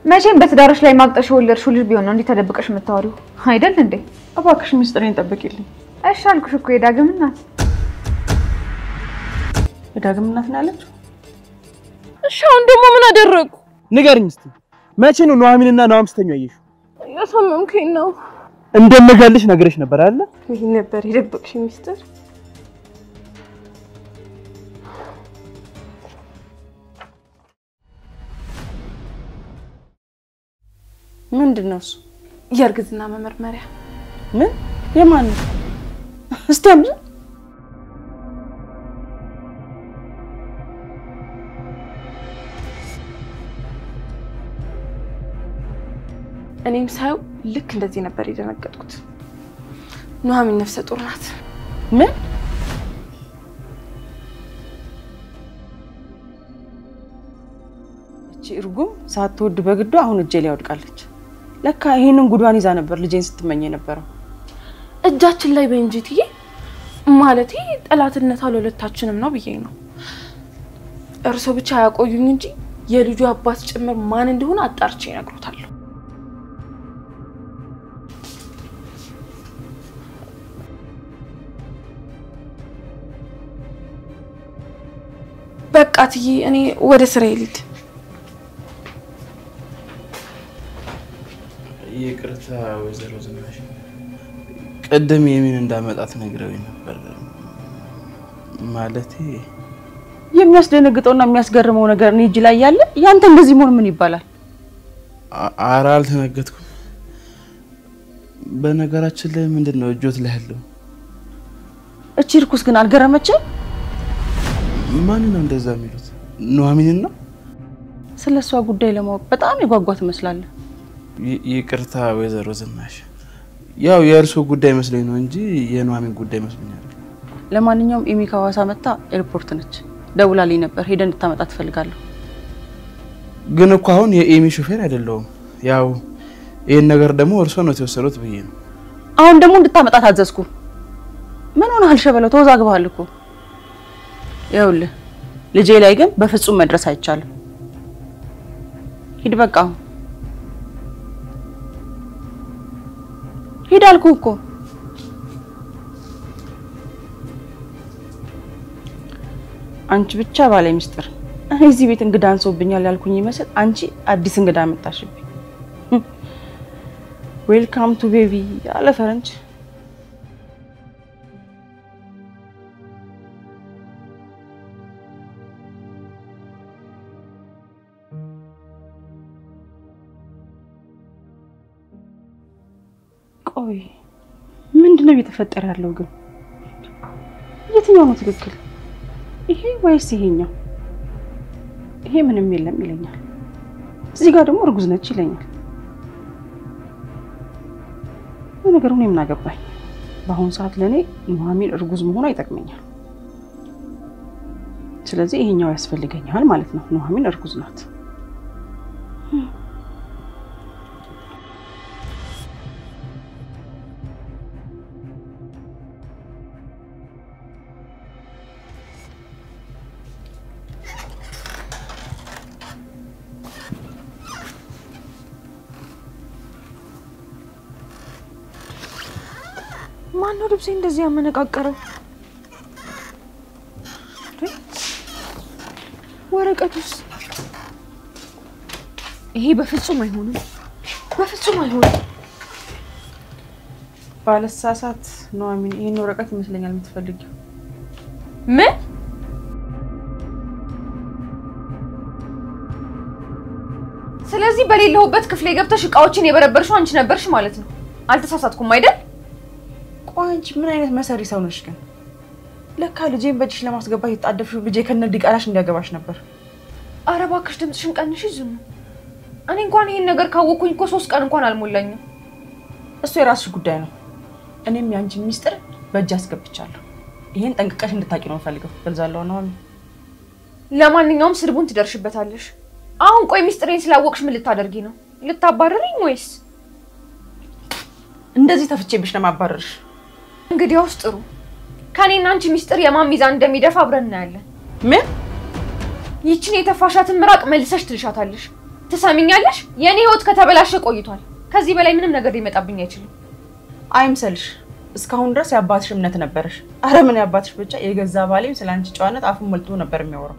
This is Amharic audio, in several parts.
መቼም በትዳርሽ ላይ ማቅጠሽ ወለድሽው ልጅ ቢሆን ነው እንዴ ተደብቀሽ የምታወሪው አይደል እንዴ? እባክሽ ሚስጥሬን ጠብቂልኝ። እሺ አልኩሽ እኮ የዳግም እናት። የዳግም እናት ነው ያለችው? እሺ አሁን ደግሞ ምን አደረጉ? ንገሪኝ እስቲ መቼ ነው ኑሐሚንና ናሆም ስተኙ ያየሽው? ያሳመምከኝ ነው። እንደምገልሽ ነገርሽ ነበር አይደል? ይሄ ነበር የደበቅሽ ሚስጥር? ምንድነው እሱ? የእርግዝና መመርመሪያ። ምን? የማን ነው? እስቲ አምጪ። እኔም ሳይው ልክ እንደዚህ ነበር የደነገጥኩት። ኑሐሚን ነፍሰ ጡር ናት። ምን? እቺ እርጉም ሳትወድ በግዷ አሁን እጄ ላይ ወድቃለች። ለካ ይሄንን ጉዷን ይዛ ነበር ልጄን ስትመኝ የነበረው። እጃችን ላይ በእንጂትዬ ማለቴ ጠላትነት አለለታችንም ነው ብዬ ነው። እርሶ ብቻ ያቆዩኝ እንጂ የልጁ አባት ጭምር ማን እንደሆነ አጣርቼ ነግሮታለሁ። በቃትዬ እኔ ወደ ስራዬ ልሂድ። ይቅርታ ወይዘሮ ዝናሽ ቀደም የሚን እንዳመጣት ነግረውኝ ነበር። ማለቴ የሚያስደነግጠውና የሚያስገርመው ነገር እኔ እጅ ላይ ያለ ያንተ እንደዚህ መሆን ምን ይባላል? ኧረ አልተነገጥኩም። በነገራችን ላይ ምንድነው እጆት ላይ ያለው? እቺ ርኩስ ግን አልገረመችም? ማን ነው እንደዛ የሚሉት? ኑሐሚን ነው? ስለሷ ጉዳይ ለማወቅ በጣም የጓጓት መስላለህ። ይቅርታ ወይዘሮ ዝናሽ ያው የእርሱ ጉዳይ መስለኝ ነው እንጂ የኑሐሚን ጉዳይ መስሎኛል። ለማንኛውም ኤሚ ከሐዋሳ መጣ ኤርፖርት ነች። ደውላልኝ ነበር ሄደን እንድታመጣ ትፈልጋለሁ። ግን እኮ አሁን የኤሚ ሹፌር አይደለም። ያው ይሄን ነገር ደግሞ እርሱ ነው ተወሰሩት ብዬ ነው። አሁን ደግሞ እንድታመጣ ታዘዝኩ። ምን ሆነሃል ሸበለው? ተወዛግበሃል እኮ። ይኸውልህ ልጄ ላይ ግን በፍጹም መድረስ አይቻልም። ሂድ በቃ ሂድ አልኩህ እኮ። አንቺ ብቻ ባለ ሚስጥር እዚህ ቤት እንግዳ አንሶብኛል ያልኩኝ ይመስል አንቺ አዲስ እንግዳ መጣሽብኝ። ዌልካም ቱ ቤቢ ያለ ፈረንጅ። ቆይ ምንድነው እየተፈጠረ ያለው ግን? የትኛው ነው ትክክል? ይሄ ወይስ ይሄኛው? ይሄ ምንም የለም ይለኛል። እዚህ ጋር ደግሞ እርጉዝ ነች ይለኛል። ነገሩ እኔ ምን አገባኝ? በአሁን ሰዓት ለኔ ኑሐሚን እርጉዝ መሆኗ ይጠቅመኛል። ስለዚህ ይሄኛው ያስፈልገኛል ማለት ነው። ኑሐሚን እርጉዝ ናት። ማን ነው ልብሴ እንደዚህ ያመነቃቀረው? ወረቀቱስ? ይሄ በፍጹም አይሆንም። በፍጹም አይሆንም። ባለሳሳት ኑሐሚን ይሄን ወረቀት ይመስለኛል የምትፈልጊው። ምን? ስለዚህ በሌለሁበት ክፍሌ ገብተሽ እቃዎችን የበረበርሽው አንቺ ነበርሽ ማለት ነው። አልተሳሳትኩም አይደል? ቆይ አንቺ ምን አይነት መሰሪ ሰው ነሽ ግን? ለካ ልጄን በእጅሽ ለማስገባት የጣደፍሽው ልጄ ከነዲ ቃላሽ እንዲያገባሽ ነበር። ኧረ እባክሽ ድምፅሽን ቀንሽ ዝም። እኔ እንኳን ይሄን ነገር ካወኩኝ እኮ 3 ቀን እንኳን አልሞላኝም። እሱ የራስሽ ጉዳይ ነው። እኔም ያንቺ ሚስጥር በእጅ አስገብቻለሁ። ይሄን ጠንቅቀሽ እንድታቂ ነው ፈልገው ገልዛለሁ ነው። ለማንኛውም ስድቡን ትደርሽበታለሽ። አሁን ቆይ ሚስጥሬን ስላወቅሽ ምን ልታደርጊ ነው? ልታባረሪኝ ወይስ? እንደዚህ ተፍቼብሽ ነው ማባረርሽ? እንግዲያውስ ጥሩ። ከኔና አንቺ ሚስጥር የማን ሚዛን እንደሚደፋ አብረን እናያለን። ምን? ይቺን የተፋሻትን ምራቅ መልሰሽ ትልሻታለሽ። ትሰሚኛለሽ? የኔ ህይወት ከተበላሸ ቆይቷል። ከዚህ በላይ ምንም ነገር ሊመጣብኝ አይችልም። አይምሰልሽ። እስካሁን ድረስ ያባትሽ እምነት ነበርሽ። አረ ምን ያባትሽ ብቻ የገዛ ባሌም ስላንቺ ጨዋነት አፉን ሞልቶ ነበር የሚያወራው።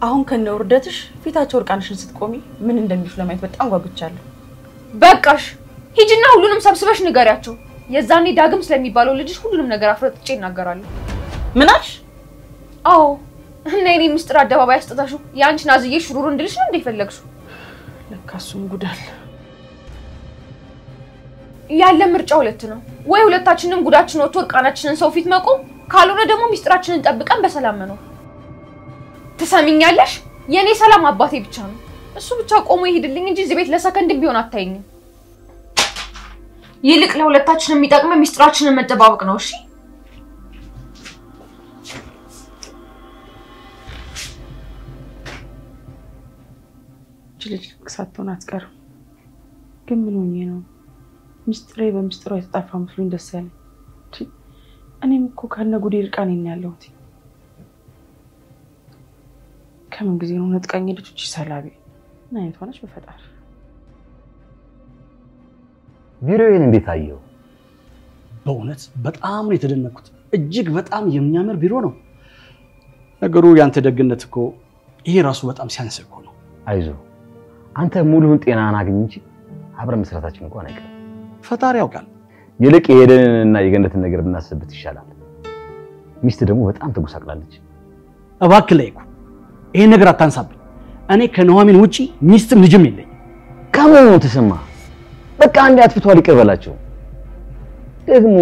አሁን ከነውርደትሽ ፊታቸው እርቃንሽን ስትቆሚ ምን እንደሚሉ ለማየት በጣም ጓጉቻለሁ። በቃሽ። ሂጂና ሁሉንም ሰብስበሽ ንገሪያቸው። የዛኔ ዳግም ስለሚባለው ልጅሽ ሁሉንም ነገር አፍረጥጬ እናገራለሁ። ምን አልሽ? አዎ እና የኔ ምስጥር አደባባይ አስጥታሹ ያንቺን አዝዬ ሽሩሩ እንድልሽ ነው እንደፈለግሽው። ለካሱም ጉዳል ያለ ምርጫ ሁለት ነው። ወይ ሁለታችንም ጉዳችን ወጥቶ እርቃናችንን ሰው ፊት መቆም፣ ካልሆነ ደግሞ ምስጥራችንን ጠብቀን በሰላም ነው። ትሰሚኛለሽ? የኔ ሰላም አባቴ ብቻ ነው። እሱ ብቻ ቆሞ ይሄድልኝ እንጂ እዚህ ቤት ለሰከንድ ቢሆን አታይኝም። ይልቅ ለሁለታችንም የሚጠቅመው ምስጥራችንን መጠባበቅ ነው። እሺ ልጅ ሳትሆን አትቀርም። ግን ምን ሆኜ ነው ምስጥሬ በምስጥሯ የተጣፋ መስሎኝ ደስ ያለኝ? እኔም እኮ ከነ ጉዴ እርቃኔ ነው ያለሁት። ከምን ጊዜ ነው ነጥቀኝ ልጅ ሰላቢ ምን አይነት ሆነች በፈጣሪ። ቢሮዬን እንዴት አየው? በእውነት በጣም ነው የተደነኩት። እጅግ በጣም የሚያምር ቢሮ ነው። ነገሩ ያንተ ደግነት እኮ ይሄ ራሱ በጣም ሲያንስ እኮ ነው። አይዞ አንተ ሙሉውን ጤናን አግኝ እንጂ አብረን መስራታችን እንኳን አይቀርም። ፈጣሪ ያውቃል። ይልቅ የሄደንና የገነትን ነገር ብናስብበት ይሻላል። ሚስት ደግሞ በጣም ተጎሳቅላለች። እባክህ ላይኩ ይሄን ነገር አታንሳብኝ። እኔ ከነዋሚን ውጪ ሚስትም ልጅም የለኝ። ከመሆኑ ተሰማ በቃ አንዴ አጥፍቷል ይቅር በላቸው። ደግሞ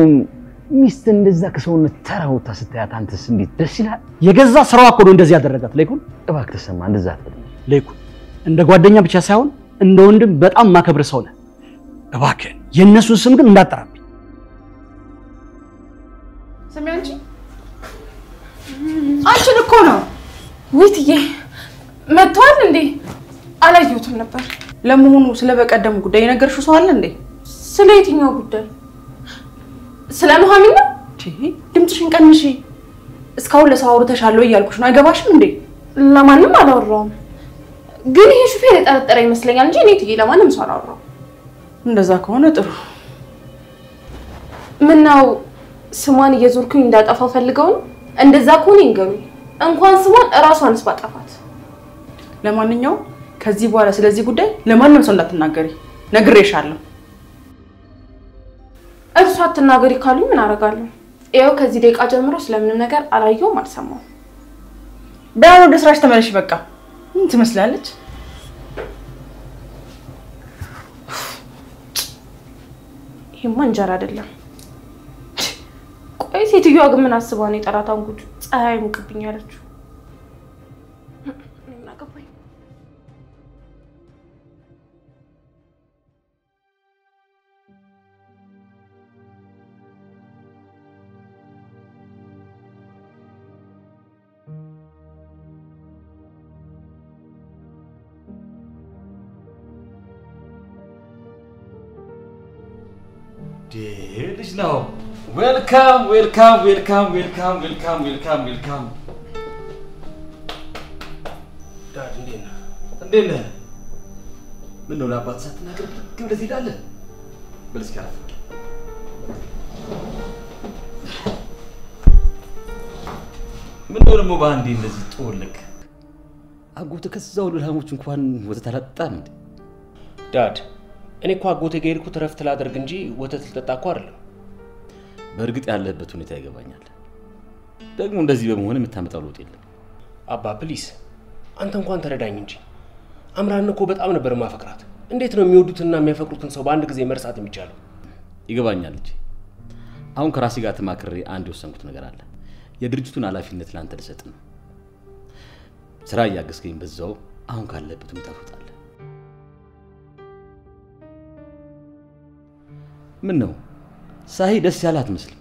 ሚስት እንደዛ ከሰውነት ተራውታ ስታያት አንተስ እንዴት ደስ ይላል? የገዛ ስራዋ እኮ ነው እንደዚህ ያደረጋት። ላይኩን እባክህ ተሰማ እንደዛ አትበል። ላይኩን እንደ ጓደኛ ብቻ ሳይሆን እንደ ወንድም በጣም ማከብር ሰው ነህ። እባክህ የነሱን ስም ግን እንዳጠራብኝ። ስሚ አንቺን እኮ ነው። ውይትዬ መጥቷል እንዴ? አላየሁትም ነበር። ለመሆኑ ስለበቀደሙ ጉዳይ የነገርሽው ሰው አለ እንዴ? ስለ የትኛው ጉዳይ? ስለ ኑሐሚን ነው? ድምፅሽን ቀንሺ። እስካሁን ለሰው አውርተሻለሁ እያልኩሽ ነው። አይገባሽም እንዴ? ለማንም አላወራውም። ግን ይሄ ሹፌር የጠረጠረ ይመስለኛል እንጂ እኔ ትዬ ለማንም ሰው አላወራውም። እንደዛ ከሆነ ጥሩ። ምነው ስሟን እየዞርኩኝ እንዳጠፋው ፈልገው ነው? እንደዛ ከሆነ ይንገሩኝ። እንኳን ስሟን እራሷንስ ባጠፋት። ለማንኛውም ከዚህ በኋላ ስለዚህ ጉዳይ ለማንም ሰው እንዳትናገሪ ነግሬሻለሁ። እርሷ አትናገሪ ካሉኝ ምን አደርጋለሁ? ይኸው ከዚህ ደቂቃ ጀምሮ ስለምንም ነገር አላየሁም አልሰማሁም። ዳሩ ወደ ስራሽ ተመለሽ በቃ። ምን ትመስላለች? ይሄማ እንጀራ አይደለም። ቆይ ሴትዮዋ ግን ምን አስባ ነው የጠራታን ጉድ ፀሐይ ሙቅብኝ ያለችው? ልጅ ነው። ዌልካም ዌልካም ዌልካም ዌልካም ዌልካም ዌልካም ዌልካም። ዳድ እንዴት ነህ? ምን ነው ለአባት ሳትናገር ግን እንደዚህ ይላል? በል እስኪ አረፍ። ምን ነው ደግሞ በአንዴ እንደዚህ ጦልክ? አጎቴ ከዛው ለላሞች እንኳን ወተት አላጣም እንዴ? ዳድ እኔ እኮ አጎቴ ጋር ሄድኩት ረፍት ላደርግ እንጂ ወተት ልጠጣ እኮ አይደለም። በእርግጥ ያለበት ሁኔታ ይገባኛል። ደግሞ እንደዚህ በመሆን የምታመጣው ለውጥ የለም። አባ ፕሊስ አንተ እንኳን ተረዳኝ እንጂ አምራን እኮ በጣም ነበር ማፈቅራት። እንዴት ነው የሚወዱትና የሚያፈቅሩትን ሰው በአንድ ጊዜ መርሳት የሚቻለው? ይገባኛል ልጅ። አሁን ከራሴ ጋር ተማክሬ አንድ የወሰንኩት ነገር አለ። የድርጅቱን ኃላፊነት ላንተ ልሰጥ ነው። ስራ እያገዝከኝ በዛው አሁን ካለበት ሁኔታ ትወጣለህ። ምን ነው ሳሂ ደስ ያላት መስል?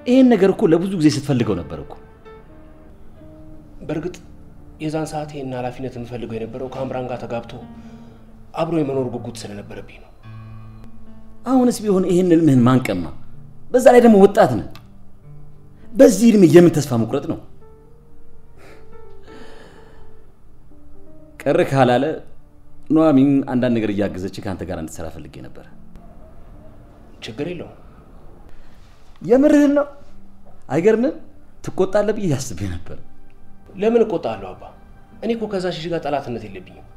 ይሄን ነገር እኮ ለብዙ ጊዜ ስትፈልገው ነበር እኮ። በእርግጥ የዛን ሰዓት ይሄን ኃላፊነት እንፈልገው የነበረው ከአምራን ጋር ተጋብቶ አብሮ የመኖር ጉጉት ስለነበረብኝ ነው። አሁንስ ቢሆን ይሄን ምን ማንቀማ? በዛ ላይ ደግሞ ወጣት ነህ። በዚህ እድሜ የምን ተስፋ መቁረጥ ነው? ቀረ ካላለ ኑሐሚን አንዳንድ ነገር እያገዘች ካንተ ጋር እንድትሰራ ፈልጌ ነበር። ችግር የለውም። የምርህን ነው? አይገርምም? ትቆጣለህ ብዬ አስቤ ነበር። ለምን እቆጣለሁ አባ? እኔ እኮ ከዛ ልጅ ጋር ጠላትነት የለብኝም።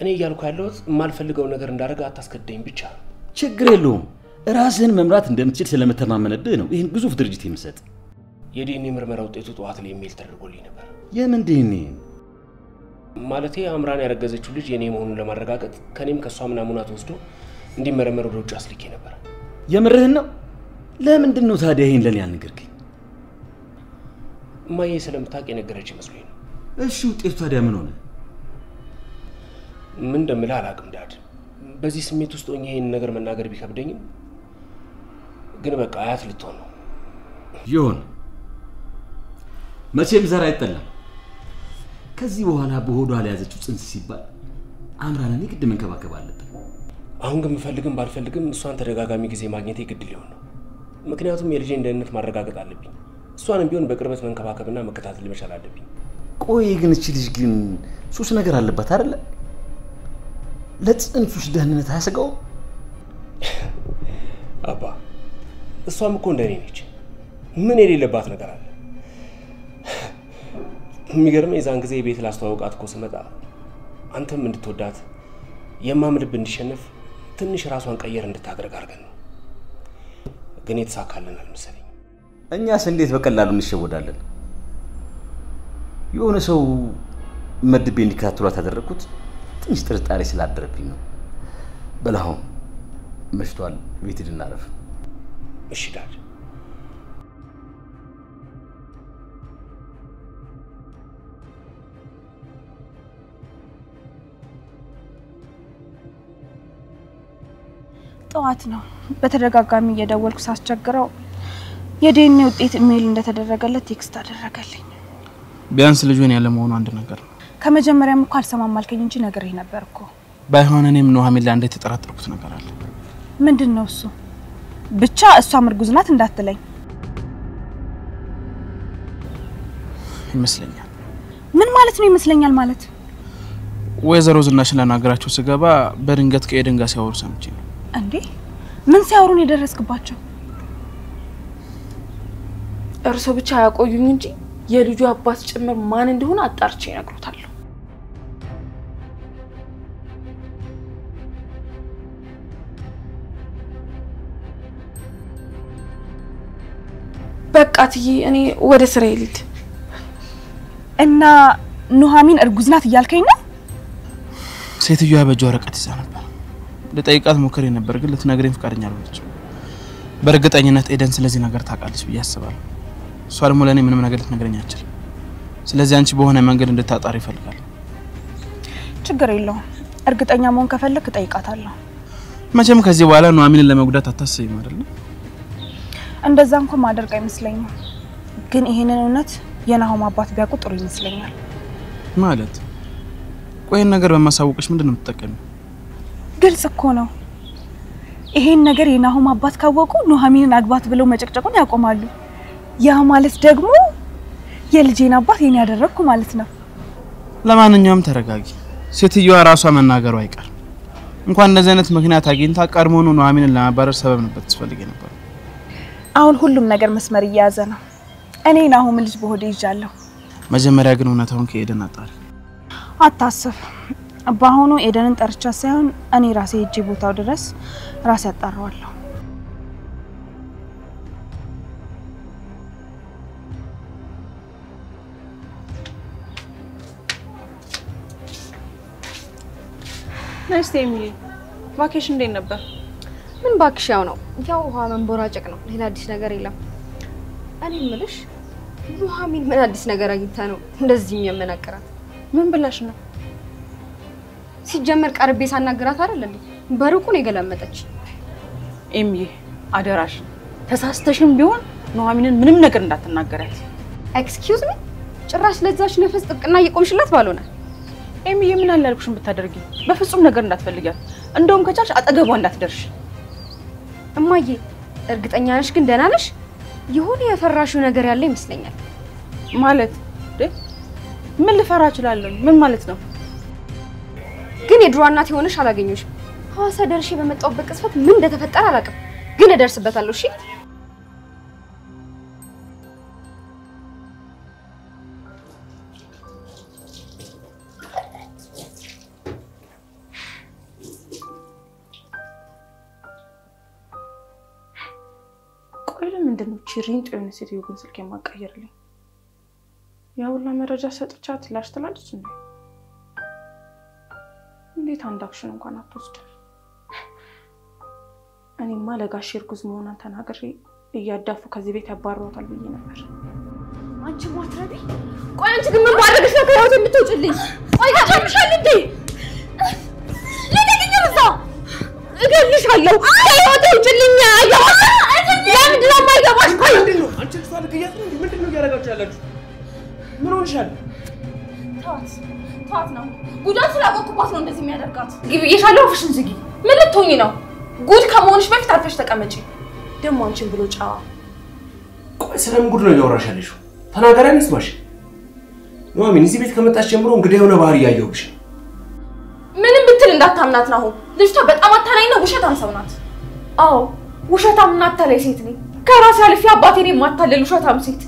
እኔ እያልኩ ያለሁት የማልፈልገው ነገር እንዳደረገ አታስገደኝ ብቻ። ችግር የለውም። ራስህን መምራት እንደምትችል ስለመተማመንብህ ነው ይህን ግዙፍ ድርጅት የምሰጥ። የዲኤንኤ ምርመራ ውጤቱ ጠዋት ላይ ኢሜል ተደርጎልኝ ነበር። የምን ዲኤንኤ? ማለቴ አምራን ያረገዘችው ልጅ የኔ መሆኑን ለማረጋገጥ ከኔም ከሷ ናሙና ተወስዶ እንዲመረመር ወደ ውጭ አስልኬ ነበር። የምርህን ነው? ለምንድን ነው ታዲያ ይሄን ለኔ ያልነገርከኝ? እማዬ ስለምታውቅ የነገረች ይመስለኝ ነው። እሺ ውጤቱ ታዲያ ምን ሆነ? ምን እንደምልህ አላውቅም ዳድ። በዚህ ስሜት ውስጥ ሆኜ ይሄን ነገር መናገር ቢከብደኝም ግን በቃ አያት ልትሆን ነው። ይሁን፣ መቼም ዘር አይጠላም። ከዚህ በኋላ በሆዷ ላይ ያዘችው ጽንስ ሲባል አምራንን ግድ መንከባከብ አለብን። አሁን ግን ብፈልግም ባልፈልግም እሷን ተደጋጋሚ ጊዜ ማግኘቴ ግድ ሊሆን ነው። ምክንያቱም የልጄን ደህንነት ማረጋገጥ አለብኝ። እሷንም ቢሆን በቅርበት መንከባከብና መከታተል መቻል አለብኝ። ቆይ ግን እቺ ልጅ ግን ሱስ ነገር አለባት አይደለ? ለጽንሱስ ደህንነት አያሰጋው? አባ እሷም እኮ እንደኔ ነች። ምን የሌለባት ነገር አለ? የሚገርመኝ የዛን ጊዜ ቤት ላስተዋውቃት እኮ ስመጣ አንተም እንድትወዳት የማም ልብ እንዲሸነፍ ትንሽ ራሷን ቀየር እንድታደርግ አድርገን ነው። ግን የተሳካልን አልመሰለኝ። እኛስ እንዴት በቀላሉ እንሸወዳለን? የሆነ ሰው መድቤ እንዲከታተሏት ያደረኩት ትንሽ ጥርጣሬ ስላደረብኝ ነው። በላሁን መሽቷል፣ ቤት ልናረፍ። እሺ ዳድ። ጠዋት ነው በተደጋጋሚ እየደወልኩ ሳስቸግረው የዲኤንኤ ውጤት ኢሜል እንደተደረገለት ቴክስት አደረገልኝ። ቢያንስ ልጁን ያለ መሆኑ አንድ ነገር ነው። ከመጀመሪያም እኮ አልሰማም አልከኝ እንጂ ነግሬህ ነበር እኮ። ባይሆን እኔም ኑሐሚን ላይ አንዴት ተጠራጠርኩት ነገር አለ። ምንድነው እሱ? ብቻ እሷም እርጉዝ ናት እንዳትለኝ ይመስለኛል። ምን ማለት ነው ይመስለኛል ማለት? ወይዘሮ ዝናሽን ላናገራቸው ስገባ በድንገት ከኤደን ጋር ሲያወሩ ሰምቼ ነው። እንዴ ምን ሲያወሩን የደረስክባቸው? እርሶ ብቻ ያቆዩኝ እንጂ የልጁ አባት ጭምር ማን እንደሆነ አጣርቼ እነግሮታለሁ። በቃ ትዬ እኔ ወደ ስራ ልሂድ። እና ኑሐሚን እርጉዝ ናት እያልከኝ ነው? ሴትዮዋ በእጇ ወረቀት ይዛ ነበር። ለጠይቃት ሞክሬ ነበር ግን ልትነግረኝ ፈቃደኛ አልሆነችም። በእርግጠኝነት ኤደን ስለዚህ ነገር ታውቃለች ብዬ አስባለሁ። እሷ ደግሞ ለኔ ምንም ነገር ልትነግረኝ አትችልም። ስለዚህ አንቺ በሆነ መንገድ እንድታጣሪ ይፈልጋል። ችግር የለውም። እርግጠኛ መሆን ከፈለክ ጠይቃታለሁ። መቼም ከዚህ በኋላ ኑሐሚንን ለመጉዳት አታስቢም አይደል? እንደዛ እንኳን ማድረግ አይመስለኝም። ግን ይሄንን እውነት የናሆም አባት ቢያውቁ ጥሩ ይመስለኛል። ማለት ቆይን ነገር በማሳወቅሽ ምንድነው የምትጠቀሚው? ግልጽ እኮ ነው። ይሄን ነገር የናሆም አባት ካወቁ ኑሐሚንን አግባት ብለው መጨቅጨቁን ያቆማሉ። ያ ማለት ደግሞ የልጄን አባት የኔ ያደረኩ ማለት ነው። ለማንኛውም ተረጋጊ። ሴትዮዋ ራሷ መናገሩ አይቀር። እንኳን እንደዚህ አይነት ምክንያት አግኝታ ቀድሞውኑ ኑሐሚንን ለማባረር ሰበብ ነበር ትፈልጊ ነበር። አሁን ሁሉም ነገር መስመር እየያዘ ነው። እኔ ናሆም ልጅ በሆዴ ይዣለሁ። መጀመሪያ ግን እውነታውን ከኤደን አጣሪ። አታስብ። በአሁኑ ኤደንን ጠርቻ ሳይሆን እኔ ራሴ ሄጄ ቦታው ድረስ ራሴ አጣራዋለሁ። ነስቴ ሚሊ ቫኬሽን እንዴት ነበር? ምን ባክሽ ያው ነው። ያው ውሃ መንቦራጨቅ ነው። ሌላ አዲስ ነገር የለም። እኔ ምልሽ ኑሐሚን ምን አዲስ ነገር አግኝታ ነው እንደዚህ የሚያመናቀራት? ምን ብላሽ ነው? ሲጀመር ቀርቤ ሳናገራት አይደል እንዴ? በሩቁ ነው የገለመጠች። ኤምዬ አደራሽ ተሳስተሽም ቢሆን ኑሐሚንን ምንም ነገር እንዳትናገራት። ኤክስኪውዝ ሚ ጭራሽ ለዛች ነፍስ ጥብቅና እየቆምሽላት ባልሆነ። ኤምዬ ምን አላልኩሽም ብታደርጊ? በፍጹም ነገር እንዳትፈልጊያት። እንደውም ከቻልሽ አጠገቧ እንዳትደርሽ። እማዬ እርግጠኛ ነሽ ግን ደህና ነሽ? የሆነ የፈራሽው ነገር ያለ ይመስለኛል። ማለት ምን ልፈራ እችላለሁ? ምን ማለት ነው? ግን የድሮ እናት የሆነሽ አላገኘሁሽም። ሐዋሳ ደርሼ በመጣሁበት ቅጽበት ምን እንደተፈጠረ አላውቅም፣ ግን እደርስበታለሁ። እሺ ምንድነው ቺሪንጥ የሆነ ሴትዮ ግን ስልክ የማቀየርልኝ? ያውላ መረጃ ሰጥቻት ላሽ ትላለች እንዴ? እንዴት አንድ አክሽን እንኳን አትወስድም? እኔማ ለጋሽ እርጉዝ መሆኗን ተናግሬ እያዳፉ ከዚህ ቤት ያባረዋታል ብዬ ነበር። አንቺ ማትረቢ! ቆይ አንቺ ግን ምን ማድረግሽ ነው ከህይወቴ የምትወጪልኝ? ቆይ ታጨምሻል እንዴ? ለደግኝ ብዛ እገልሻለሁ። ከህይወቴ ውጪልኝ! አያው ለምንድን ነው የማይገባሽ? ቆይ ምንድነው አንቺ ልትፈልጊያት ነው? ምንድነው እያደረጋችሁ ያላችሁ? ምን ሆንሻል? ተዋት ነው ጉዳት ስላወቅኩባት ነው እንደዚህ የሚያደርጋት። ግቢ እየሻለሁ አፍሽን ዝጊ። ምን ልትሆኚ ነው? ጉድ ከመሆንሽ በፊት አርፈሽ ተቀመጪ። ደግሞ አንቺን ብሎ ጫዋ። ቆይ ስለምን ጉድ ነው እያወራሽ ያለሽው? ተናገሪ አንስማሽ። ኑሐሚን እዚህ ቤት ከመጣች ጀምሮ እንግዲህ የሆነ ባህሪ ያየሁብሽ። ምንም ብትል እንዳታምናት ነው። ልጅቷ በጣም አታላይና ውሸታም ሰው ናት። አዎ ውሸታምና አታላይ ሴት ነኝ። ከራሴ አልፌ አባቴን የማታለል ውሸታም ሴት።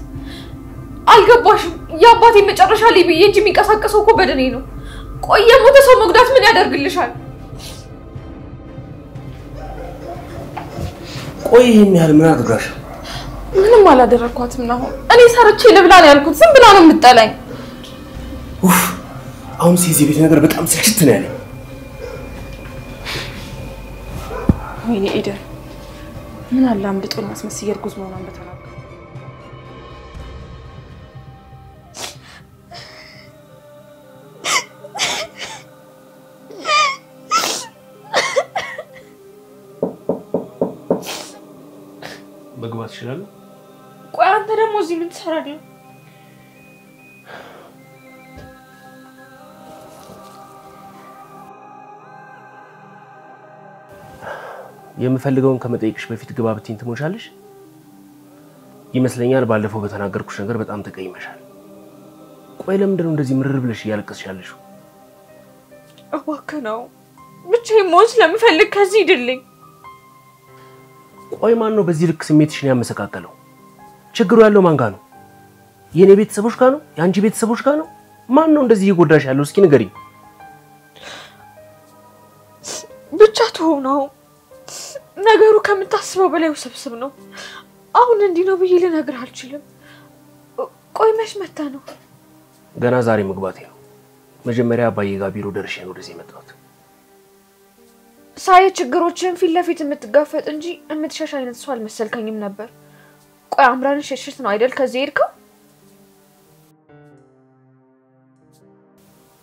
አልገባሽም? የአባቴ መጨረሻ ላይ ብዬ እንጂ የሚንቀሳቀሰው እኮ በደኔ ነው። ቆይ የሞተ ሰው መጉዳት ምን ያደርግልሻል? ቆይ ይሄን ያህል ምን አድርጋሽ? ምንም አላደረኳትም ነው። እኔ ሰርቼ ልብላ ነው ያልኩት። ዝም ብላ ነው የምትጠላኝ። ኡፍ አሁን እዚህ ቤት ነገር በጣም ስልችት ነው ያለኝ። ወይኔ ኤደን ምን አለ አምልጦኝ አስመስዬ እርጉዝ መሆኗን በተናገርኩ። መግባት ይችላል? ቆይ አንተ ደግሞ እዚህ ምን ትሰራለህ? የምፈልገውን ከመጠየቅሽ በፊት ግባ ብትይኝ ትሞሻለሽ? ይመስለኛል ባለፈው በተናገርኩሽ ነገር በጣም ተቀይመሻል። ቆይ ለምንድን ነው እንደዚህ ምርር ብለሽ እያለቀስሽ ያለሽው? እባክህ ነው ብቻዬን መሆን ስለምፈልግ ከዚህ ሂድልኝ። ቆይ ማን ነው በዚህ ልክ ስሜትሽን ያመሰቃቀለው? ችግሩ ያለው ማን ጋር ነው? የኔ ቤተሰቦች ጋር ነው? የአንቺ ቤተሰቦች ጋር ነው? ማን ነው እንደዚህ እየጎዳሽ ያለው? እስኪ ንገሪኝ። ብቻ ተው ነው። ነገሩ ከምታስበው በላይ ውስብስብ ነው። አሁን እንዲህ ነው ብዬ ልነግርህ አልችልም። ቆይ መች መጣ ነው? ገና ዛሬ መግባቴ ነው። መጀመሪያ አባዬ ጋር ቢሮ ደርሼ ነው ወደዚህ የመጣሁት። ሳይ ችግሮችን ፊት ለፊት የምትጋፈጥ እንጂ የምትሸሽ አይነት ሰው አልመሰልከኝም ነበር። ቆይ አምራን ሸሽት ነው አይደል ከዚህ ሄድከው?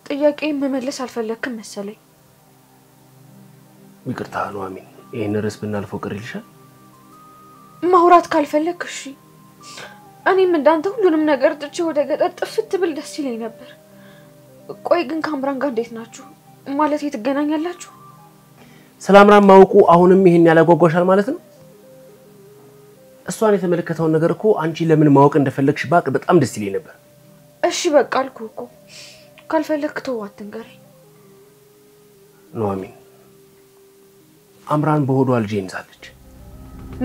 ጥያቄን መመለስ አልፈለክም መሰለኝ። ይቅርታ ኑሐሚን፣ ይሄን ርዕስ ብናልፈው ቅር ይልሻል? ማውራት ካልፈለክ እሺ። እኔም እንዳንተ ሁሉንም ነገር ጥቼ ወደ ገጠር ጥፍት ብል ደስ ይለኝ ነበር። ቆይ ግን ከአምራን ጋር እንዴት ናችሁ? ማለት ትገናኛላችሁ? ሰላምራን ማውቁ አሁንም ይሄን ያላጓጓሻል ማለት ነው? እሷን የተመለከተውን ነገር እኮ አንቺ ለምን ማወቅ እንደፈለግሽ ባቅ በጣም ደስ ይለኝ ነበር። እሺ በቃ አልኩህ እኮ። ካልፈለክ ተው አትንገረኝ። ኑሐሚን፣ አምራን በሆዷ ልጅ ይዛለች።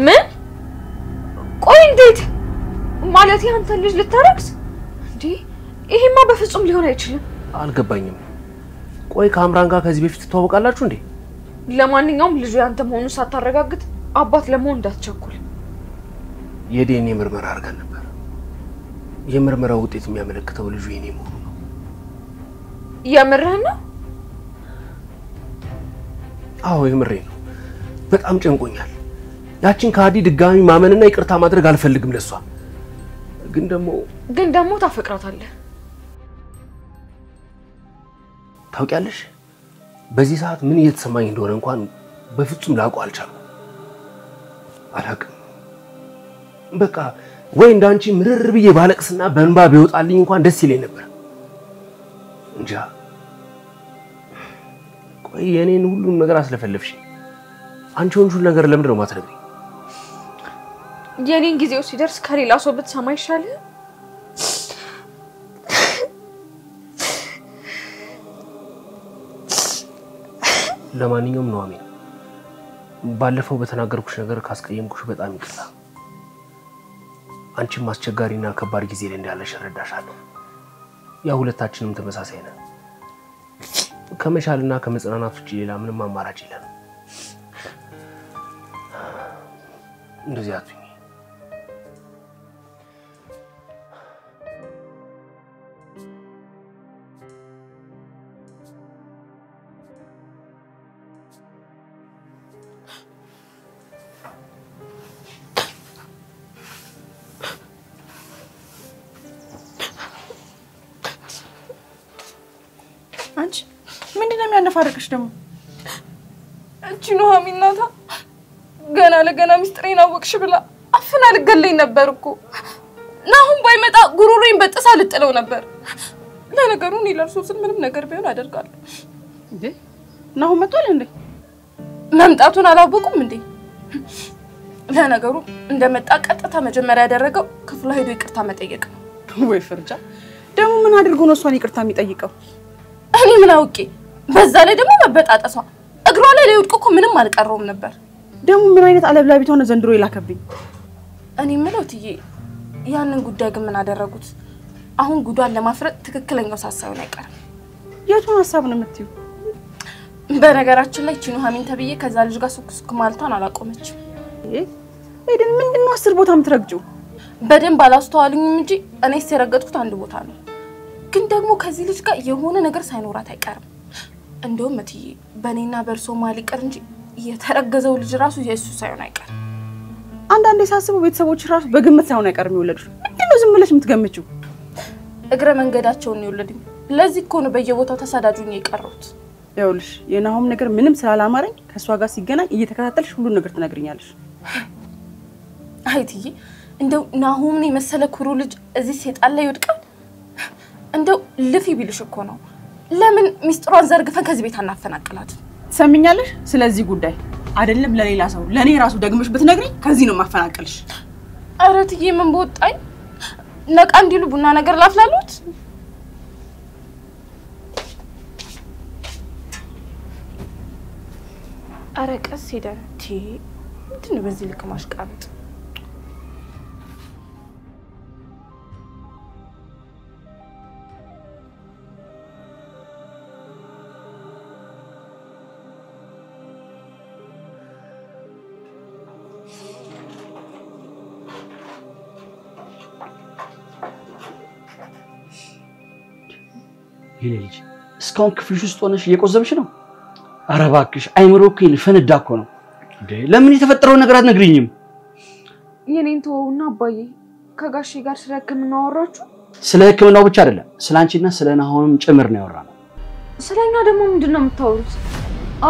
ምን? ቆይ እንዴት? ማለት አንተ ልጅ ልታረክስ እንዴ? ይሄማ በፍጹም ሊሆን አይችልም። አልገባኝም። ቆይ ከአምራን ጋር ከዚህ በፊት ተዋወቃላችሁ እንዴ? ለማንኛውም ልጁ ያንተ መሆኑን ሳታረጋግጥ አባት ለመሆን እንዳትቸኩል። የዲኤንኤ ምርመራ አድርገን ነበር። የምርመራው ውጤት የሚያመለክተው ልጁ የኔ መሆኑ ነው። የምርህን ነው? አዎ የምሬን ነው። በጣም ጨንቆኛል። ያችን ከሃዲ ድጋሚ ማመንና ይቅርታ ማድረግ አልፈልግም ለሷ። ግን ደግሞ ታፈቅራታለህ። ታውቂያለሽ? በዚህ ሰዓት ምን እየተሰማኝ እንደሆነ እንኳን በፍጹም ላውቀው አልቻልኩም። አላውቅም። በቃ ወይ እንዳንቺ ምርር ብዬ ባለቅስና በእንባ ቢወጣልኝ እንኳን ደስ ይለኝ ነበር። እንጃ። ቆይ የኔን ሁሉም ነገር አስለፈለፍሽ። አንቺ ሁሉ ነገር ለምንድን ነው ማትነግሪኝ? የኔን ጊዜው ሲደርስ ከሌላ ሰው ብትሰማ ይሻላል። ለማንኛውም ነው አሜን ባለፈው በተናገርኩሽ ነገር ካስቀየምኩሽ በጣም ይቅርታ አንቺም አስቸጋሪና ከባድ ጊዜ ላይ እንዳለሽ እረዳሻለሁ ያ ሁለታችንም ተመሳሳይ ነን ከመሻልና ከመጽናናት ውጪ ሌላ ምንም አማራጭ የለም እንደዚህ አትሁኝ አንቺ ምንድነው የሚያነፋርቅሽ ደግሞ እቺ ኑሐሚን ናታ ገና ለገና ሚስጥሬን አወቅሽ ብላ አፍና ልገለኝ ነበር እኮ ናሁን ባይመጣ ጉሩሩን በጥሳ ልጥለው ነበር ለነገሩ እኔ ለርሶ ስል ምንም ነገር ቢሆን አደርጋለሁ እንዴ ናሁን መጥቷል እንዴ መምጣቱን አላወቁም እንዴ ለነገሩ እንደመጣ ቀጥታ መጀመሪያ ያደረገው ክፍሉ ሄዶ ይቅርታ መጠየቅ ነው ወይ ፍርጃ ደግሞ ምን አድርጎ ነው እሷን ይቅርታ የሚጠይቀው እኔ ምን አውቄ በዛ ላይ ደግሞ መበጣጣሷ እግሯ ላይ ለውድቆ እኮ ምንም አልቀረውም ነበር ደግሞ ምን አይነት አለብላቢት ሆነ ዘንድሮ ይላከብኝ እኔ ምለው ትዬ ያንን ጉዳይ ግን ምን አደረጉት አሁን ጉዷን ለማፍረጥ ትክክለኛው ሳሳዩን አይቀርም የቱን ሐሳብ ነው የምትዩ በነገራችን ላይ እቺ ኑሐሚን ተብዬ ከዛ ልጅ ጋር ሱክሱክ ማልቷን አላቆመች አይደል ምንድነው 10 ቦታ የምትረግጪው በደንብ አላስተዋልኝም እንጂ እኔስ የረገጥኩት አንድ ቦታ ነው ግን ደግሞ ከዚህ ልጅ ጋር የሆነ ነገር ሳይኖራት አይቀርም እንደውም እትዬ በኔና በርሶ ማሊ ቀር እንጂ የተረገዘው ልጅ ራሱ የሱ ሳይሆን አይቀር አንዳንዴ ሳስበው ቤተሰቦች ራሱ በግምት ሳይሆን አይቀርም ይወለዱሽ ምንድነው ዝም ብለሽ የምትገምጪው እግረ መንገዳቸውን ይወለዱኝ ለዚህ እኮ ነው በየቦታው ተሳዳጁኝ የቀሩት ይኸውልሽ የናሆም ነገር ምንም ስላላማረኝ ከሷ ጋር ሲገናኝ እየተከታተልሽ ሁሉ ነገር ትነግሪኛለሽ አይ እትዬ እንደው ናሆምን የመሰለ ኩሩ ልጅ እዚህ ሴጣን ላይ ይወድቃል እንደው ልፊ ቢልሽ እኮ ነው ለምን ሚስጥሯን ዘርግፈን ከዚህ ቤት አናፈናቅላት ሰምኛለሽ ስለዚህ ጉዳይ አይደለም ለሌላ ሰው ለኔ ራሱ ደግመሽ ብትነግሪኝ ከዚህ ነው ማፈናቀልሽ ኧረ እትዬ ምን በወጣኝ ነቃ እንዲሉ ቡና ነገር ላፍላሉት ኧረ ቀስ ሄደን ምንድነው በዚህ ልክ ማሽቃበጥ ይልጅ እስካሁን ክፍልሽ ውስጥ ሆነሽ እየቆዘምሽ ነው ኧረ እባክሽ አይምሮክ ይፈነዳ እኮ ነው እንዴ ለምን የተፈጠረው ነገር አትነግሪኝም የኔን ተወውና አባዬ ከጋሼ ጋር ስለ ህክምናው አወራችሁ ስለ ህክምናው ብቻ አይደለም ስላንቺና ስለ ናሆንም ጭምር ነው ያወራነው ስለኛ ደግሞ ምንድነው የምታወሩት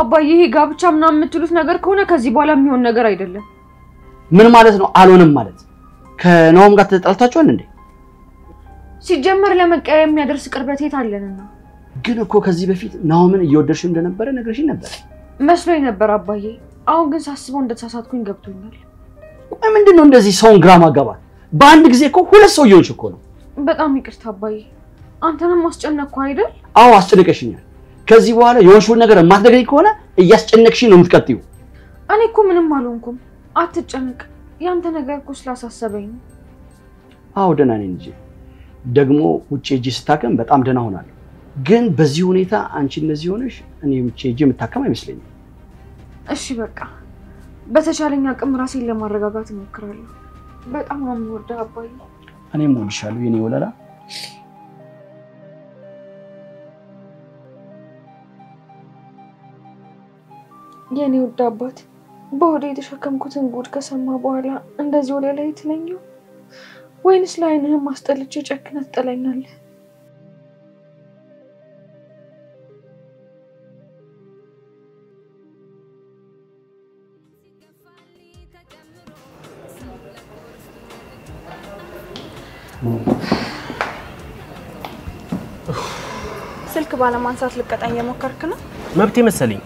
አባዬ ይሄ ጋብቻ ምናምን የምትሉት ነገር ከሆነ ከዚህ በኋላ የሚሆን ነገር አይደለም ምን ማለት ነው አልሆነም ማለት ከናሆም ጋር ተጣልታችኋል እንዴ ሲጀመር ለመቀየም የሚያደርስ ቅርበት የት አለንና ግን እኮ ከዚህ በፊት ናሆምን እየወደድሽው እንደነበረ ነግረሽኝ ነበር መስሎኝ ነበር አባዬ አሁን ግን ሳስበው እንደተሳሳትኩኝ ገብቶኛል ቆይ ምንድነው እንደዚህ ሰውን ግራ ማጋባት በአንድ ጊዜ እኮ ሁለት ሰው ይሆንሽ እኮ ነው በጣም ይቅርታ አባዬ አንተንም አስጨነቅኩ አይደል አዎ አስጨነቀሽኛል ከዚህ በኋላ የሆንሽውን ነገር ማትነግሪኝ ከሆነ እያስጨነቅሽኝ ነው የምትቀጥይው እኔ እኮ ምንም አልሆንኩም አትጨነቅ ያንተ ነገር እኮ ስላሳሰበኝ ነው አዎ ደህና ነኝ እንጂ ደግሞ ውጪ እጂ ስታከም በጣም ደህና ሆናለሁ ግን በዚህ ሁኔታ አንቺ እንደዚህ ሆነሽ እኔ ውጪ እጂ የምታከም አይመስለኝም እሺ በቃ በተቻለኝ አቅም ራሴን ለማረጋጋት እሞክራለሁ በጣም ነው የምወደው አባዬ እኔም እወድሻለሁ የኔ ወለላ የኔ ውድ አባት በሆዴ የተሸከምኩትን ጉድ ከሰማ በኋላ እንደዚህ ወደ ላይ ትለኛው ወይንስ ለዓይንህም ማስጠልቼ ጨክነህ ትጠላኛለህ ስልክ ባለማንሳት ልቀጣኝ የሞከርክ ነው መብቴ መሰለኝ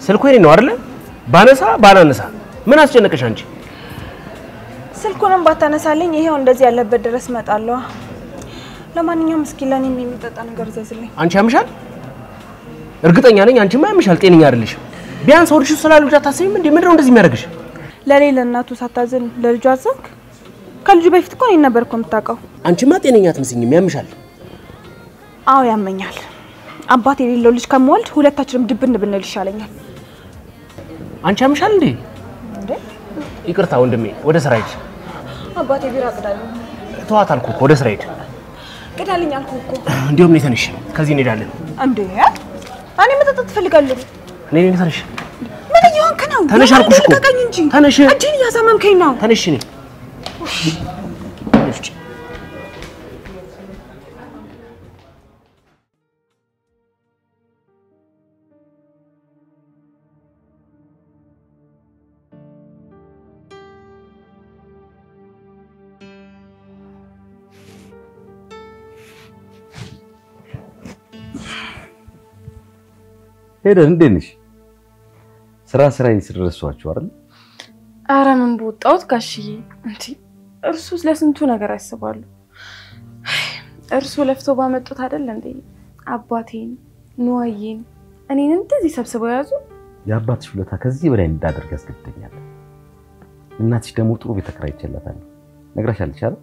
ስልኩ የኔ ነው አይደል ባነሳ ባላነሳ ምን አስጨነቀሽ አንቺ ስልኩንም ባታነሳልኝ ይሄው እንደዚህ ያለበት ድረስ መጣለሁ ለማንኛውም እስኪ ለኔም የሚጠጣ ነገር ዘዝልኝ አንቺ ያምሻል እርግጠኛ ነኝ አንቺማ ያምሻል ጤነኛ አይደለሽ ቢያንስ ወርሽ ስላሉ ብቻ ታስቢም እንዴ ምንድነው እንደዚህ የሚያደርግሽ ለሌላ እናቱ ሳታዝን ለልጇ አዘንክ ከልጁ በፊት እኮ እኔን ነበር እኮ የምታውቀው አንቺማ ጤነኛ አትመስኝም ያምሻል አዎ ያመኛል አባቴ የሌለው ልጅ ከመወልድ ሁለታችንም ድብን ብንል ይሻለኛል አንቺ ያምሻል እንዴ ይቅርታ ወንድሜ ወደ ስራ ሂድ አባቴ ቢራ ቅዳለኝ ተዋት አልኩ እኮ ወደ ስራ ሂድ ቅዳልኝ አልኩ እኮ እንዴውም ነይ ተነሽ ከዚህ እንሄዳለን እንዴ እኔ መጠጣት ትፈልጋለሁ ነይ ተነሽ ምን እየሆንክ ነው ተነሽ አልኩሽ እኮ ተነሽ እጅን እያሳመምከኝ ነው ተነሽ ነይ ሄደን እንዴት ነሽ? ስራ ይስደርሷችሁ አይደል? አረ ምን በወጣውት ጋሽዬ እንዴ እርሱ ለስንቱ ነገር ያስባሉ። እርሱ ለፍቶ ባመጡት አይደል እንዴ አባቴን ኑዋዬን እኔን እንደዚህ ሰብስበው ያዙ። የአባትሽ ውለታ ከዚህ በላይ እንዳደርግ ያስገድደኛል። እናትሽ ደግሞ ጥሩ ቤት ተከራይቼላታል። ነግራሻለች አይደል?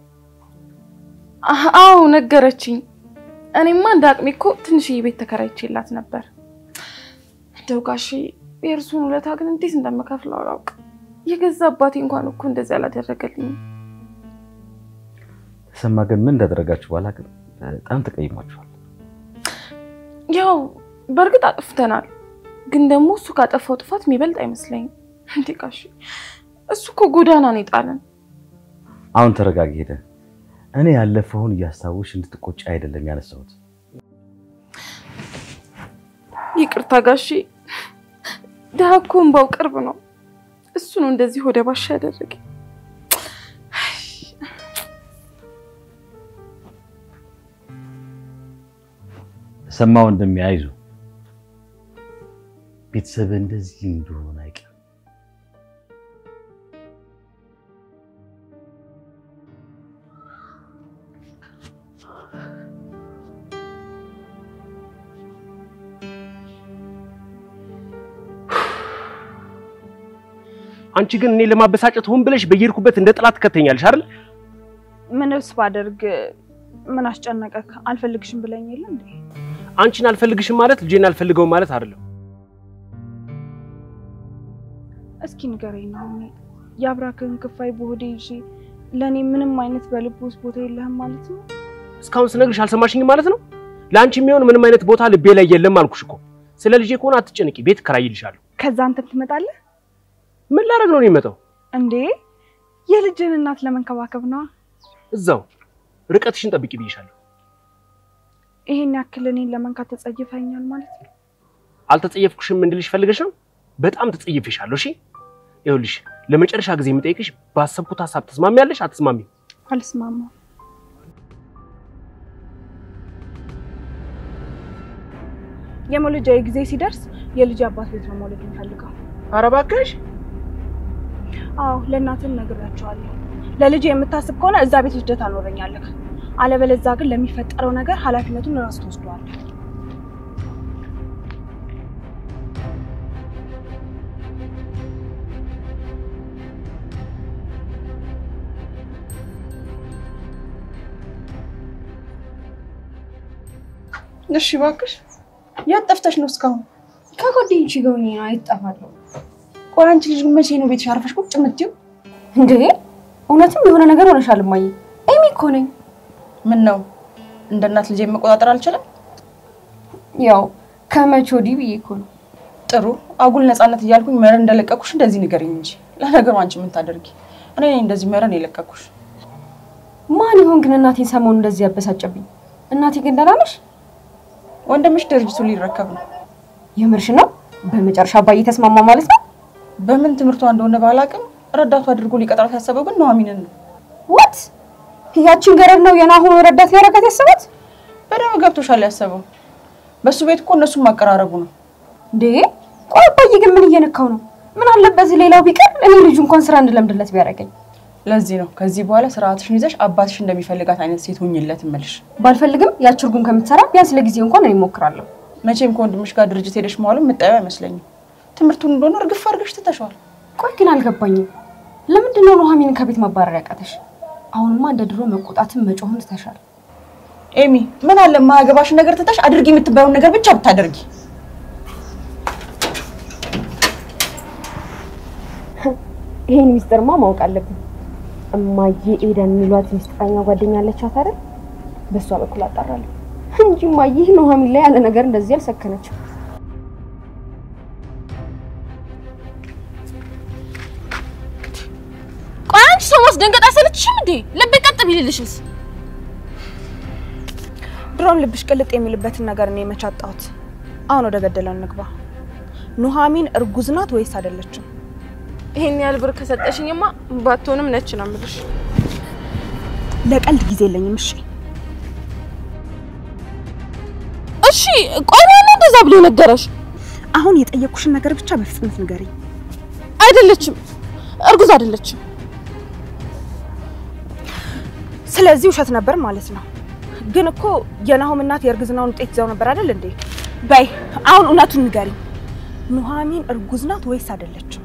አዎ ነገረችኝ። እኔማ እንዳቅሜ እኮ ትንሽዬ ቤት ተከራይቼላት ነበር። እንደው ጋሽዬ የእርሱን ውለታ ግን እንዴት እንደምከፍለው አላውቅም። የገዛ አባቴ እንኳን እኮ እንደዚህ አላደረገልኝም። ተሰማ ግን ምን እንዳደረጋችሁ ባላውቅም በጣም ተቀይማችኋል። ያው በርግጥ አጥፍተናል፣ ግን ደግሞ እሱ ካጠፋው ጥፋት የሚበልጥ አይመስለኝም። እንዴ ጋሽዬ እሱ እኮ ጎዳና ነው የጣለን። አሁን ተረጋጊ ሄደ። እኔ ያለፈውን እያስታወሽ እንድትቆጪ አይደለም ያነሳሁት። ይቅርታ ጋሽዬ ደሃኮ እንባው ቅርብ ነው። እሱ ነው እንደዚህ ወደ ባሻ ያደረገ። ተሰማው እንደሚያይዙ ቤተሰብ እንደዚህ እንደሆነ አይቀር። አንቺ ግን እኔ ለማበሳጨት ሆን ብለሽ በየርኩበት እንደ ጥላት ከተኛልሽ አይደል? ምንስ ባደርግ ምን አስጨነቀክ? አልፈልግሽም ብለኝ የለ እንዴ? አንቺን አልፈልግሽም ማለት ልጄን አልፈልገው ማለት አይደለም። እስኪ ንገረኝ ነው ያብራክን ክፋይ በሆዴ ይዤ ለኔ ምንም አይነት በልብ ውስጥ ቦታ የለህም ማለት ነው? እስካሁን ስነግርሽ አልሰማሽኝ ማለት ነው? ላንቺ የሚሆን ምንም አይነት ቦታ ልቤ ላይ የለም አልኩሽ እኮ። ስለ ልጄ ከሆነ አትጨነቂ፣ ቤት ከራይልሻለሁ። ከዛ አንተም ትመጣለህ? ምን ላደርግ ነው የሚመጣው? እንዴ የልጅን እናት ለመንከባከብ ነው። እዛው ርቀትሽን ጠብቂ ብዬሻለሁ። ይሄን ያክል እኔን ለመንካት ተጸይፈኛል ማለት ነው? አልተጸየፍኩሽም እንድልሽ ፈልገሽ ነው? በጣም ተጸይፈሻለሁ። እሺ ይኸውልሽ፣ ለመጨረሻ ጊዜ የምጠይቅሽ ባሰብኩት ሐሳብ ተስማሚያለሽ አትስማሚም? አልስማማም። የመውለጃዬ ጊዜ ሲደርስ የልጅ አባት ቤት ነው መውለድ የምፈልገው። ኧረ እባክሽ። አዎ ለእናትም ነግራቸዋለሁ። ለልጅ የምታስብ ከሆነ እዛ ቤት ልጅት አኖረኛለህ፣ አለበለዚያ ግን ለሚፈጠረው ነገር ኃላፊነቱን ራስ ትወስደዋለህ። እሺ እባክሽ የት ጠፍተሽ ነው እስካሁን? ከጓደኞቼ ጋር ሆኜ ነው አይጠፋለሁ። ቆይ አንቺ ልጅ መቼ ነው ቤትሽ አርፈሽ ቁጭ የምትይው? እንዴ እውነትም የሆነ ነገር ሆነሻል እማዬ። ኤሚ እኮ ነኝ። ምን ነው እንደ እናት ልጅ መቆጣጠር አልችልም? ያው ከመቼ ወዲህ ብዬ እኮ ነው። ጥሩ አጉል ነፃነት እያልኩኝ መረን እንደለቀኩሽ እንደዚህ ንገሪኝ እንጂ። ለነገሩ አንቺ ምን ታደርጊ? እኔ እንደዚህ መረን የለቀኩሽ። ማን ይሆን ግን እናቴን ሰሞኑን እንደዚህ ያበሳጨብኝ? እናቴ ግን ደህና ነሽ? ወንድምሽ ድርጅቱን ሊረከብ ነው። የምርሽ ነው? በመጨረሻ አባዬ ተስማማ ማለት ነው? በምን ትምህርቷ እንደሆነ ባላቅም ረዳቱ አድርጎ ሊቀጥራት ያሰበው ግን ኑሐሚንን ነው። ዋት ያቺን ገረድ ነው የናሆም ረዳት ሊያረጋት ያሰባት? በደንብ ገብቶሻል። ያሰበው በሱ ቤት እኮ እነሱም ማቀራረቡ ነው። እንዴ ቆይ አባዬ ግን ምን እየነካው ነው? ምን አለበት ሌላው ቢቀር እኔ ልጁ እንኳን ስራ እንድለምድለት ቢያረጋኝ። ለዚህ ነው ከዚህ በኋላ ስርዓትሽን ይዘሽ አባትሽ እንደሚፈልጋት አይነት ሴት ሆኝለት እምልሽ። ባልፈልግም ያቺ እርጉም ከምትሰራ ቢያንስ ለጊዜው እንኳን እኔ እሞክራለሁ። መቼም ከወንድምሽ ጋር ድርጅት ሄደሽ መዋሉ መጣዩ አይመስለኝም። ትምህርቱን እንደሆነ እርግፍ አድርገሽ ትተሽዋል። ቆይ ግን አልገባኝም። ለምንድን ነው ኑሐሚንን ከቤት ማባረር ያቃተሽ? አሁንማ እንደ ድሮ መቆጣትን መጮህን ትተሻል። ኤሚ ምን አለ ማገባሽ ነገር ትተሽ አድርጊ የምትባየውን ነገር ብቻ ብታደርጊ። ይሄን ሚስጥርማ ማወቅ አለብኝ። እማዬ ኤደን የሚሏት ሚስጥረኛ ጓደኛ አለቻት አይደል? በሷ በኩል አጣራለሁ እንጂ እማዬ ኑሐሚን ላይ ያለ ነገር እንደዚህ አልሰከነችም። ቆይ አንቺ ሰው ማስደንገጥ አይሰለችሽም እንዴ? ልብ ቀጥ ቢልልሽስ? ድሮም ልብሽ ቅልጥ የሚልበትን ነገር ነው የመቻጣሁት። አሁን ወደ ገደለው እንግባ። ኑሐሚን እርጉዝ ናት ወይስ አይደለችም? ይሄን ያህል ብር ከሰጠሽኝማ ባትሆንም ነች ነው የምልሽ። ለቀልድ ጊዜ የለኝም። እሺ ቆይ ማን እንደዛ ብሎ ነገረሽ? አሁን የጠየቁሽን ነገር ብቻ በፍጥነት ንገሪኝ። አይደለችም፣ እርጉዝ አይደለችም። ስለዚህ ውሸት ነበር ማለት ነው። ግን እኮ የናሆም እናት የእርግዝናውን ውጤት ይዘው ነበር አይደል እንዴ? በይ አሁን እውነቱን ንገሪኝ። ኑሐሚን እርጉዝ ናት ወይስ አይደለችም?